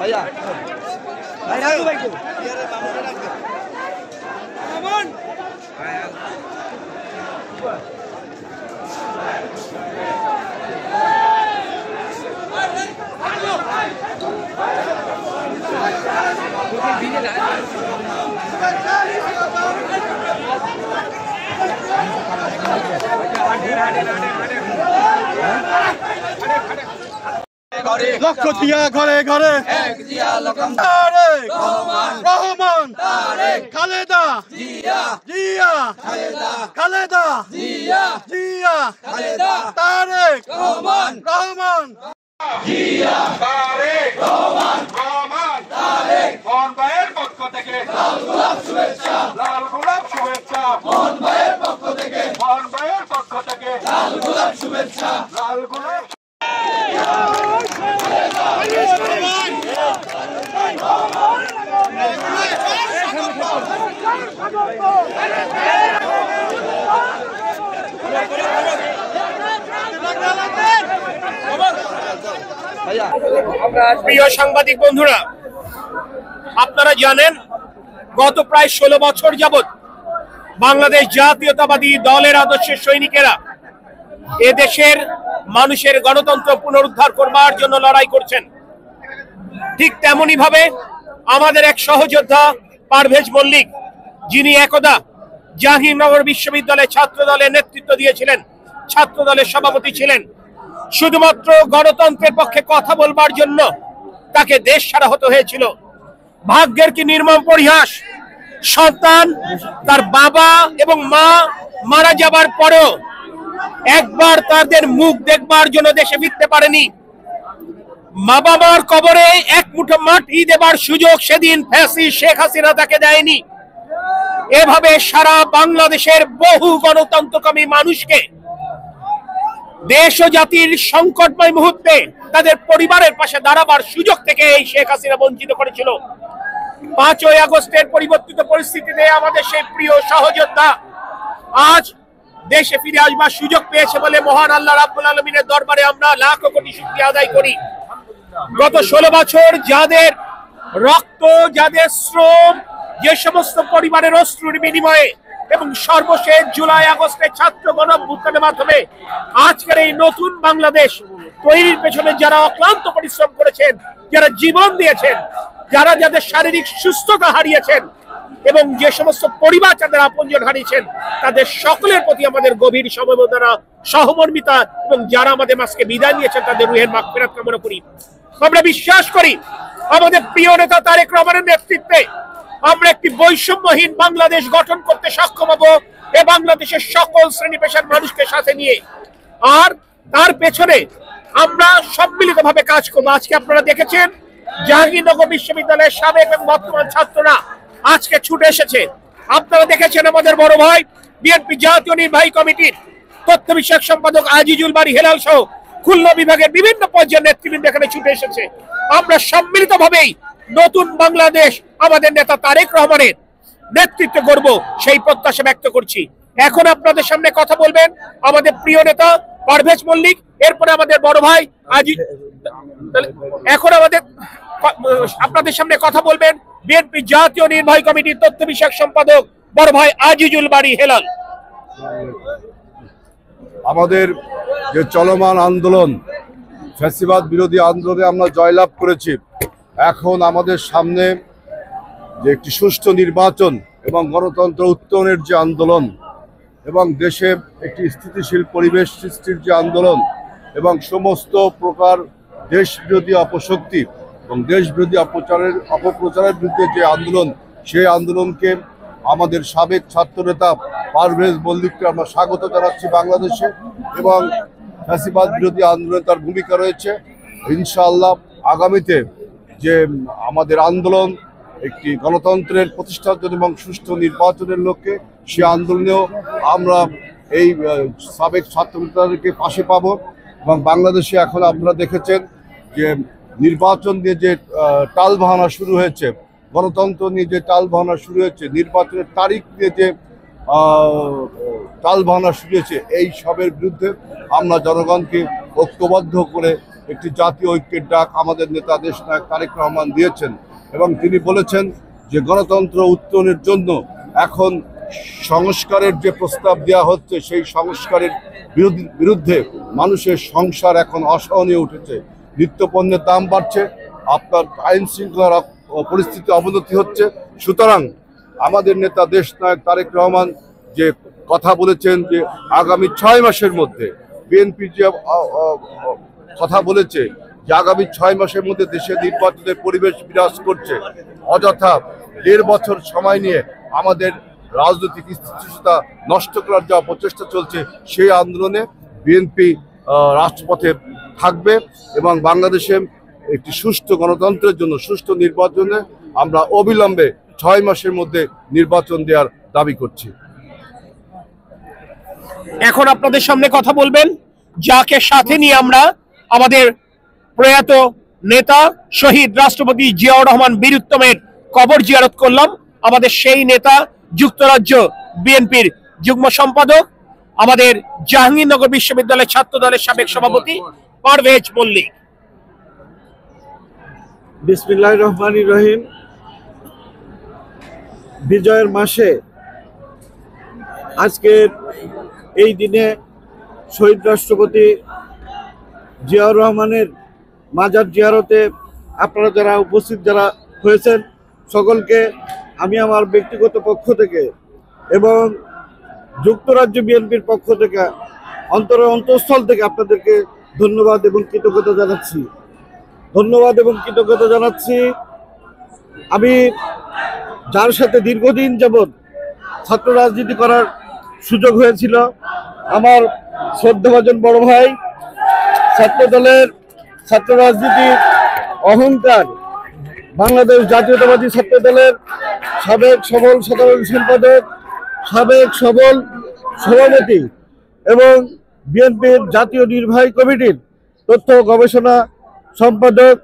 भैया লক্ষ দিয়া ঘরে ঘরে রহমান খালেদা জিয়া খালেদা জিয়া তারেক রহমান জিয়া তারেক রহমান তারেক মোহন ভাইয়ের পক্ষ থেকে লাল গোলাপ শুভেচ্ছা লাল গোলাপ শুভেচ্ছা মোহন ভাইয়ের পক্ষ থেকে লাল গোলাপ শুভেচ্ছা লাল গোলাপ প্রিয় সাংবাদিক বন্ধুরা, আপনারা জানেন গত প্রায় 16 বছর যাবত বাংলাদেশ জাতীয়তাবাদী দলের আদর্শের সৈনিকেরা এদেশের মানুষের গণতন্ত্র পুনরুদ্ধার করবার জন্য লড়াই করছেন। ঠিক তেমনি ভাবে আমাদের এক সহযোদ্ধা পারভেজ মল্লিক, যিনি একদা জাহাঙ্গীরনগর বিশ্ববিদ্যালয়ে ছাত্র দলের নেতৃত্ব দিয়েছিলেন, ছাত্র দলের সভাপতি ছিলেন, শুধুমাত্র গণতন্ত্রের পক্ষে কথা বলবার জন্য তাকে দেশ ছাড়া হতে হয়েছিল। ভাগ্যের কি নির্মম পরিহাস, সন্তান তার বাবা এবং মা মারা যাবার পরেও একবার তাদের মুখ দেখবার জন্য দেশে ফিরতে পারেনি। মা বাবার কবরে এক মুঠো মাটি দেবার সুযোগ সেদিন ফ্যাসিস্ট শেখ হাসিনা তাকে দেয়নি। এভাবে সারা বাংলাদেশের বহু গণতন্ত্রকামী মানুষকে দেশ ও জাতির সংকটময় মুহূর্তে তাদের পরিবারের পাশে দাঁড়াবার সুযোগ থেকে এই শেখ হাসিনা বঞ্চিত করেছিল। 5ই আগস্টের পরিবর্তিত পরিস্থিতিতে আমাদের সেই প্রিয় সহযোদ্ধা আজ দেশে ফিরে আসবার সুযোগ পেয়েছে বলে মহান আল্লাহ রাব্বুল আলামিনের দরবারে আমরা লাখ কোটি শুকরিয়া আদায় করি। গত 16 বছর যাদের রক্ত, যাদের শ্রম, যে সমস্ত পরিবারের অশ্রুর বিনিময়ে এবং সর্বশেষ জুলাই আগস্টের ছাত্র গণঅভ্যুত্থানের মাধ্যমে আজকের এই নতুন বাংলাদেশ তৈরির পেছনে যারা অক্লান্ত পরিশ্রম করেছেন, যারা জীবন দিয়েছেন, যারা যাদের শারীরিক সুস্থতা হারিয়েছেন এবং যে সমস্ত পরিবার যাদের আপনজন হারিয়েছেন, তাদের সকলের প্রতি আমাদের গভীর সমবেদনা, সহমর্মিতা এবং যারা আমাদের মাঝকে বিদায় নিয়েছেন তাদের রুহের মাগফিরাত কামনা করি। আমরা বিশ্বাস করি আমাদের প্রিয় নেতা তারেক রহমানের নেতৃত্বে আমরা একটি বৈষম্যহীন বাংলাদেশ গঠন করতে সক্ষম হব, এ বাংলাদেশের সকল শ্রেণী পেশার মানুষকে সাথে নিয়ে। আর তার পেছনে আমরা সম্মিলিতভাবে কাজ করবো। আজকে আপনারা দেখেছেন জাহাঙ্গীরনগর বিশ্ববিদ্যালয়ের সাবেক এবং বর্তমান ছাত্ররা আজকে ছুটে এসেছে। আপনারা দেখেছেন আমাদের বড় ভাই বিএনপি জাতীয় নির্বাহী কমিটির তথ্য বিষয়ক সম্পাদক আজিজুল বারী হেলাল সহ খুলনা বিভাগের বিভিন্ন পর্যায়ের নেতৃবৃন্দ এখানে ছুটে এসেছে। আমরা সম্মিলিতভাবেই নতুন বাংলাদেশ আমাদের নেতা তারেক রহমানের নেতৃত্বে গড়ব, সেই প্রত্যাশা ব্যক্ত করছি। এখন আপনাদের সামনে কথা বলবেন আমাদের প্রিয় নেতা পারভেজ মল্লিক, এরপরে আমাদের বড় ভাই এখন আপনাদের সামনে কথা বলবেন বিএনপি জাতীয় নির্বাহী কমিটির তথ্য বিষয়ক সম্পাদক বড় ভাই আজিজুল বারী হেলাল। আমাদের যে চলমান আন্দোলন, ফ্যাসিবাদ বিরোধী আন্দোলনে আমরা জয়লাভ করেছি। এখন আমাদের সামনে যে একটি সুষ্ঠু নির্বাচন এবং গণতন্ত্র উত্তরণের যে আন্দোলন এবং দেশে একটি স্থিতিশীল পরিবেশ সৃষ্টির যে আন্দোলন এবং সমস্ত প্রকার দেশবিরোধী অপশক্তি এবং দেশবিরোধী অপপ্রচারের বিরুদ্ধে যে আন্দোলন, সেই আন্দোলনকে আমাদের সাবেক ছাত্রনেতা পারভেজ মল্লিককে আমরা স্বাগত জানাচ্ছি বাংলাদেশে, এবং ফ্যাসিবাদ বিরোধী আন্দোলনে তার ভূমিকা রয়েছে। ইনশাআল্লাহ আগামীতে যে আমাদের আন্দোলন একটি গণতন্ত্রের প্রতিষ্ঠার জন্য এবং সুষ্ঠু নির্বাচনের লক্ষ্যে, সে আন্দোলনেও আমরা এই সাবেক ছাত্রনেতাদেরকে পাশে পাব। এবং বাংলাদেশে এখন আপনারা দেখেছেন যে নির্বাচন নিয়ে যে টালবাহানা শুরু হয়েছে, গণতন্ত্র নিয়ে যে টালবাহানা শুরু হয়েছে, নির্বাচনের তারিখ নিয়ে যে টালবাহানা শুনিয়েছে, এই সবের বিরুদ্ধে আমরা জনগণকে ঐক্যবদ্ধ করে একটি জাতীয় ঐক্যের ডাক আমাদের নেতা দেশনায়ক তারেক রহমান দিয়েছেন। এবং তিনি বলেছেন যে গণতন্ত্র উত্তরণের জন্য এখন সংস্কারের যে প্রস্তাব দেওয়া হচ্ছে, সেই সংস্কারের বিরুদ্ধে মানুষের সংসার এখন অসহনীয় উঠেছে। নিত্যপণ্যের দাম বাড়ছে, আপনার আইন শৃঙ্খলার পরিস্থিতি অবনতি হচ্ছে। সুতরাং আমাদের নেতা দেশনায়ক তারেক রহমান যে কথা বলেছেন যে আগামী 6 মাসের মধ্যে, বিএনপি যে কথা বলেছে যে আগামী 6 মাসের মধ্যে দেশে নির্বাচনের পরিবেশ বিরাজ করছে, অযথা 1.5 বছর সময় নিয়ে আমাদের রাজনৈতিক স্থিতিশীলতা নষ্ট করার যা প্রচেষ্টা চলছে, সেই আন্দোলনে বিএনপি রাজপথে থাকবে এবং বাংলাদেশে একটি সুষ্ঠু গণতন্ত্রের জন্য সুষ্ঠু নির্বাচনে আমরা অবিলম্বে 6 মাসের মধ্যে নির্বাচন দেওয়ার দাবি করছি। এখন আপনাদের সামনে কথা বলবেন যাকে সাথে নিয়ে আমরা আমাদের প্রয়াত নেতা শহীদ রাষ্ট্রপতি জিয়াউর রহমান বীরুত্তমের কবর জিয়ারত করলাম। আমাদের সেই নেতা যুক্তরাজ্য বিএনপির যুগ্ম সম্পাদক, আমাদের জাহাঙ্গীরনগর বিশ্ববিদ্যালয়ের ছাত্র দলের সাবেক সভাপতি পারভেজ মল্লিক। বিসমিল্লাহির রহমানির রহিম। বিজয়ের মাসে আজকের এই দিনে শহীদ রাষ্ট্রপতি জিয়াউর রহমানের মাজার জিয়ারতে আপনারা যারা উপস্থিত যারা হয়েছেন, সকলকে আমি আমার ব্যক্তিগত পক্ষ থেকে এবং যুক্তরাজ্য বিএনপির পক্ষ থেকে অন্তঃস্থল থেকে আপনাদেরকে ধন্যবাদ এবং কৃতজ্ঞতা জানাচ্ছি। আমি যার সাথে দীর্ঘদিন যাবৎ ছাত্র রাজনীতি করার সুযোগ হয়েছিল, আমার শ্রদ্ধাভাজন বড় ভাই, ছাত্র রাজনীতির অহংকার, বাংলাদেশ জাতীয়তাবাদী ছাত্র দলের সাবেক সবল সাধারণ সম্পাদক, সাবেক সবল সভাপতি এবং বিএনপির জাতীয় নির্বাহী কমিটির তথ্য গবেষণা সম্পাদক,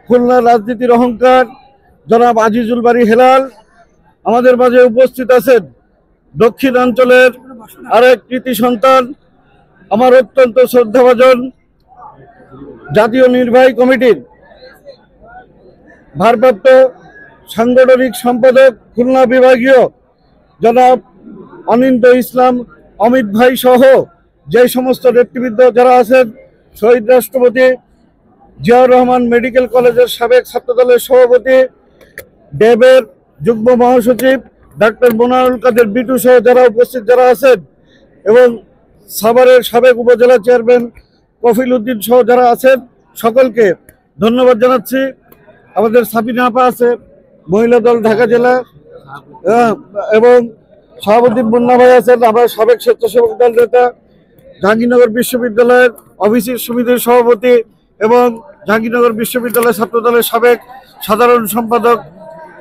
খুলনা রাজনীতির অহংকার জনাব আজিজুল বারী হেলাল আমাদের মাঝে উপস্থিত আছেন। দক্ষিণাঞ্চলের আরেক কৃতি সন্তান, আমার অত্যন্ত শ্রদ্ধাভাজন জাতীয় নির্বাহী কমিটির ভারপ্রাপ্ত সাংগঠনিক সম্পাদক খুলনা বিভাগীয় জনাব অনিন্দ ইসলাম অমিত ভাই সহ যে সমস্ত নেতৃবৃন্দ যারা আছেন, শহীদ রাষ্ট্রপতি জিয়াউর রহমান মেডিকেল কলেজের সাবেক ছাত্রদলের সভাপতি, ড্যাবের যুগ্ম মহাসচিব ডাক্তার মোনারুল কাদের বিটু সহ যারা উপস্থিত যারা আছেন এবং সাভারের সাবেক উপজেলা চেয়ারম্যান কফিল উদ্দিন সহ যারা আছেন, সকলকে ধন্যবাদ জানাচ্ছি। আমাদের সাবিনা আপা আছে মহিলা দল ঢাকা জেলা এবং সভাপতি মুন্না ভাই আছেন, আমরা সাবেক স্বেচ্ছাসেবক দল নেতা, জাহাঙ্গীরনগর বিশ্ববিদ্যালয়ের অফিসের সমিতির সভাপতি এবং জাহাঙ্গীরনগর বিশ্ববিদ্যালয় ছাত্র দলের সাবেক সাধারণ সম্পাদক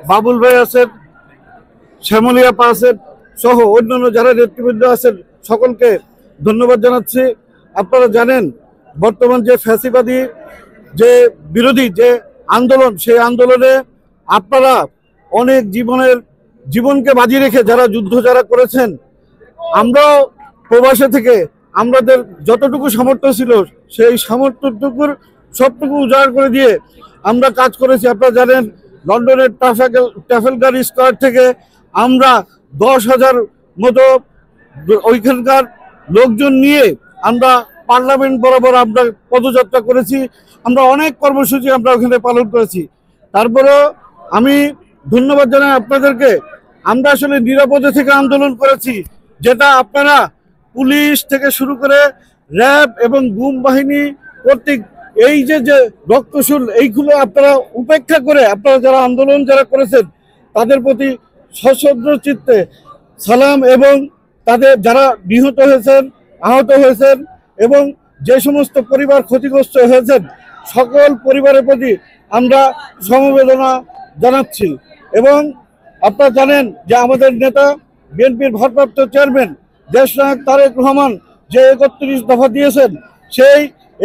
বাবুল ভাই আছেন, শ্যামলী আপা আছেন সহ অন্যান্য যারা নেতৃবৃন্দ আছেন, সকলকে ধন্যবাদ জানাচ্ছি। আপনারা জানেন বর্তমান যে ফ্যাসিবাদী যে বিরোধী যে আন্দোলন, সেই আন্দোলনে আপনারা অনেক জীবনকে বাজি রেখে যারা যুদ্ধ যারা করেছেন, আমরাও প্রবাসে থেকে আমাদের যতটুকু সামর্থ্য ছিল সেই সামর্থ্যটুকুর সবটুকু উজাড় করে দিয়ে আমরা কাজ করেছি। আপনারা জানেন লন্ডনের ট্রাফালগার স্কোয়ার থেকে আমরা 10,000 মতো ওইখানকার লোকজন নিয়ে আমরা পার্লামেন্ট বরাবর আমরা পদযাত্রা করেছি, আমরা অনেক কর্মসূচি আমরা ওখানে পালন করেছি। তারপরেও আমি ধন্যবাদ জানাই আপনাদেরকে। আমরা আসলে নিরাপদে থেকে আন্দোলন করেছি, যেটা আপনারা পুলিশ থেকে শুরু করে র্যাব এবং গুম বাহিনী কর্তৃক এই যে রক্তশূল এইগুলো আপনারা উপেক্ষা করে আপনারা যারা আন্দোলন যারা করেছেন তাদের প্রতি সশ্রদ্ধ চিত্তে সালাম এবং তাদের যারা নিহত হয়েছেন, আহত হয়েছেন এবং যে সমস্ত পরিবার ক্ষতিগ্রস্ত হয়েছেন সকল পরিবারের প্রতি আমরা সমবেদনা জানাচ্ছি। এবং আপনারা জানেন যে আমাদের নেতা বিএনপির ভারপ্রাপ্ত চেয়ারম্যান দেশনায়ক তারেক রহমান যে 31 দফা দিয়েছেন, সেই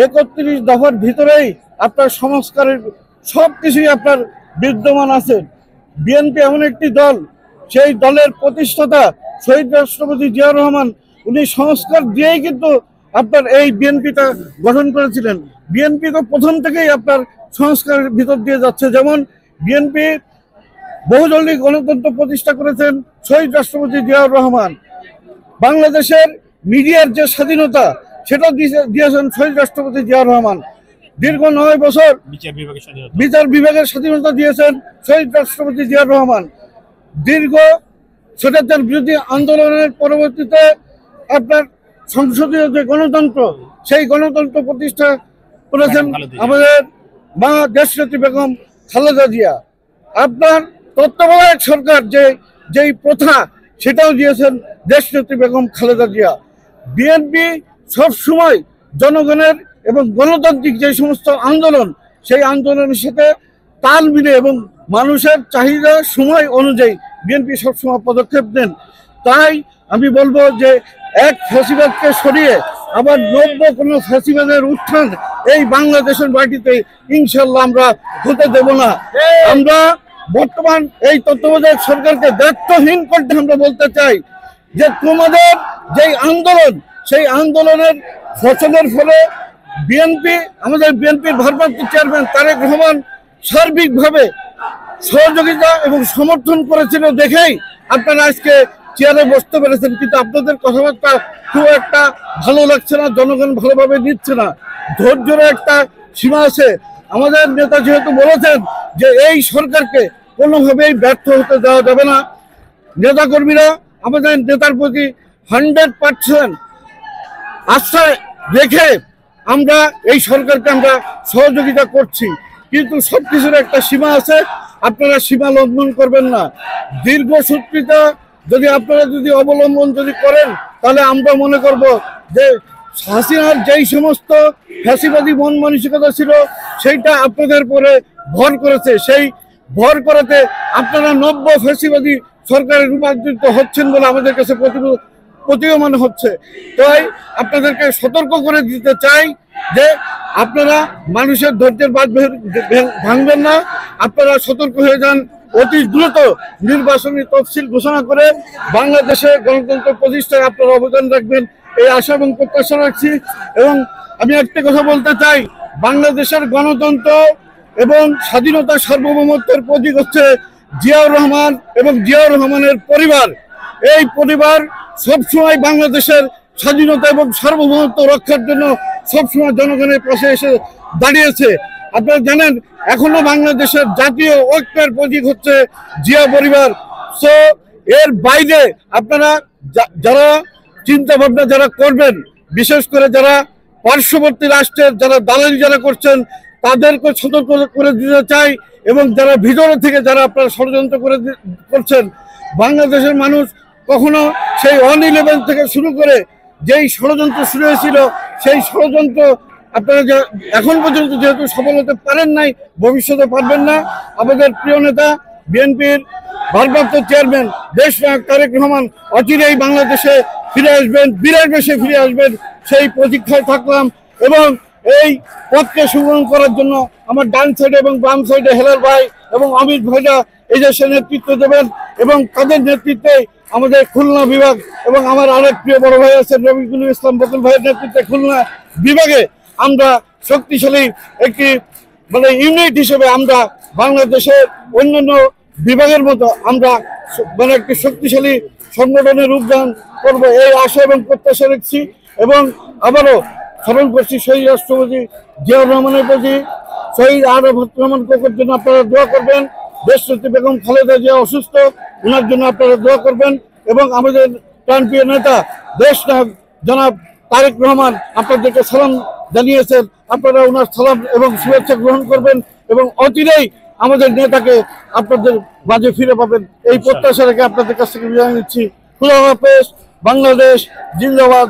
31 দফার ভিতরেই আপনার সংস্কারের সব কিছুই আপনার বিদ্যমান আছে। বিএনপি এমন একটি দল, সেই দলের প্রতিষ্ঠাতা শহীদ রাষ্ট্রপতি জিয়াউর রহমান, উনি সংস্কার দিয়েই কিন্তু আপনার এই বিএনপিটা গঠন করেছিলেন। বিএনপি তো প্রথম থেকেই আপনার সংস্কারের ভিতর দিয়ে যাচ্ছে। যেমন বিএনপি বহুদলীয় গণতন্ত্র প্রতিষ্ঠা করেছেন শহীদ রাষ্ট্রপতি জিয়াউর রহমান। বাংলাদেশের মিডিয়ার যে স্বাধীনতা সেটা দিয়েছেন শহীদ রাষ্ট্রপতি জিয়াউর রহমান। দীর্ঘ 9 বছর বিচার বিভাগের স্বাধীনতা দিয়েছেন শহীদ রাষ্ট্রপতি জিয়াউর রহমান। দীর্ঘ স্বৈরাচার বিরোধী আন্দোলনের পরবর্তীতে আপনার সংসদীয় যে গণতন্ত্র, সেই গণতন্ত্র প্রতিষ্ঠা করেছেন আমাদের মা দেশনেত্রী বেগম খালেদা জিয়া। আপনার তত্ত্বাবধায়ক সরকার যেই প্রথা, সেটাও দিয়েছেন দেশনেত্রী বেগম খালেদা জিয়া। বিএনপি সবসময় জনগণের এবং গণতান্ত্রিক যে সমস্ত আন্দোলন, সেই আন্দোলনের সাথে তাল মিলে এবং মানুষের চাহিদা সময় অনুযায়ী বিএনপি সবসময় পদক্ষেপ নেন। তাই আমি বলবো যে এক ফ্যাসিবাদকে সরিয়ে আবার নব্য কোনো ফ্যাসিবাদের উত্থান এই বাংলাদেশের মাটিতে ইনশাল্লাহ আমরা হতে দেব না। আমরা বর্তমান এই তত্ত্বাবধায়ক সরকারকে দায়িত্বহীন করতে আমরা বলতে চাই যে তোমাদের যেই আন্দোলন, সেই আন্দোলনের ফসলের ফলে আমাদের বিএনপির ভারপ্রাপ্ত চেয়ারম্যান তারেক রহমান সার্বিকভাবে সহযোগিতা এবং সমর্থন করেছিল দেখেই আপনারা আজকে চেয়ারে বসতে পেরেছেন। কিন্তু আপনাদের কথাবার্তা খুব একটা ভালো লাগছে না, জনগণ ভালোভাবে নিচ্ছে না। ধৈর্যের একটা সীমা আছে। আমাদের নেতা যেহেতু বলেছেন যে এই সরকারকে কোনোভাবেই ব্যর্থ হতে দেওয়া যাবে না, নেতাকর্মীরা আমাদের নেতার প্রতি 100% আস্থা রেখে আমরা এই সরকারকে আমরা সহযোগিতা করছি। কিন্তু সবকিছুর একটা সীমা আছে, আপনারা সীমা লঙ্ঘন করবেন না। দীর্ঘসূত্রিতা আপনারা অবলম্বন করেন, তাহলে আমরা মনে করব যে হাসিনার যেই সমস্ত ফ্যাসিবাদী মন মানসিকতা ছিল সেইটা আপনাদের পরে ভর করেছে। সেই ভর করাতে আপনারা নব্য ফ্যাসিবাদী সরকারে রূপান্তরিত হচ্ছেন বলে আমাদের কাছে প্রতীয়মান হচ্ছে। তাই আপনাদেরকে সতর্ক করে দিতে চাই যে আপনারা মানুষের ধৈর্যের বাঁধ ভাঙবেন না, আপনারা সতর্ক হয়ে যান। অতি দ্রুত নির্বাচনী তফসিল ঘোষণা করে বাংলাদেশে গণতন্ত্র প্রতিষ্ঠায় আপনারা অবদান রাখবেন, এই আশা এবং প্রত্যাশা রাখছি। এবং আমি একটা কথা বলতে চাই, বাংলাদেশের গণতন্ত্র এবং স্বাধীনতা সার্বভৌমত্বের প্রতীক হচ্ছে জিয়াউর রহমান এবং জিয়াউর রহমানের পরিবার। এই পরিবার সবসময় বাংলাদেশের স্বাধীনতা এবং সার্বভৌমত্ব রক্ষার জন্য সবসময় জনগণের পাশে এসে দাঁড়িয়েছে। আপনারা জানেন এখনো বাংলাদেশের জাতীয় ঐক্যের প্রতীক হচ্ছে জিয়া পরিবার। সো এর বাইরে আপনারা যারা চিন্তা ভাবনা করবেন, বিশেষ করে যারা পার্শ্ববর্তী রাষ্ট্রের দালালি করছেন, তাদেরকে সতর্ক করে দিতে চাই। এবং যারা ভিতরে থেকে আপনারা ষড়যন্ত্র করছেন, বাংলাদেশের মানুষ কখনো সেই 1-11 থেকে শুরু করে যেই ষড়যন্ত্র শুরু হয়েছিল, সেই ষড়যন্ত্র আপনারা এখন পর্যন্ত যেহেতু সফল হতে পারেন নাই, ভবিষ্যতে পারবেন না। আমাদের প্রিয় নেতা বিএনপির ভারপ্রাপ্ত চেয়ারম্যান দেশনায়ক তারেক রহমান অচিরেই বাংলাদেশে ফিরে আসবেন, বিরাট বেশে ফিরে আসবেন, সেই প্রতীক্ষায় থাকলাম। এবং এই পথকে সুগম করার জন্য আমার ডান সাইডে এবং বাম সাইডে হেলাল ভাই এবং অমিত ভাইরা এই দেশে নেতৃত্ব দেবেন। এবং তাদের নেতৃত্বে আমাদের খুলনা বিভাগ এবং আমার আরেক প্রিয় বড় ভাই আছেন রবিকুল ইসলাম বকুল ভাইয়ের নেতৃত্বে খুলনা বিভাগে আমরা শক্তিশালী একটি ইউনিট হিসেবে আমরা বাংলাদেশের অন্যান্য বিভাগের মতো আমরা একটি শক্তিশালী সংগঠনের রূপদান করবো, এই আশা এবং প্রত্যাশা রাখছি। এবং আবারও স্মরণ করছি শহীদ রাষ্ট্রপতি জিয়াউর রহমানের প্রতি, শহীদ আরব রহমান কোকের জন্য আপনারা দোয়া করবেন। দেশনেত্রী বেগম খালেদা জিয়া অসুস্থ, ওনার জন্য আপনারা দোয়া করবেন। এবং আমাদের প্রাণপ্রিয় নেতা দেশনায়ক জনাব তারেক রহমান আপনাদেরকে সালাম জানিয়েছেন, আপনারা ওনার সালাম এবং শুভেচ্ছা গ্রহণ করবেন এবং অচিরেই আমাদের নেতাকে আপনাদের মাঝে ফিরে পাবেন, এই প্রত্যাশা রেখে আপনাদের কাছ থেকে বিদায় নিচ্ছি। খুদা হাফেজ। বাংলাদেশ জিন্দাবাদ।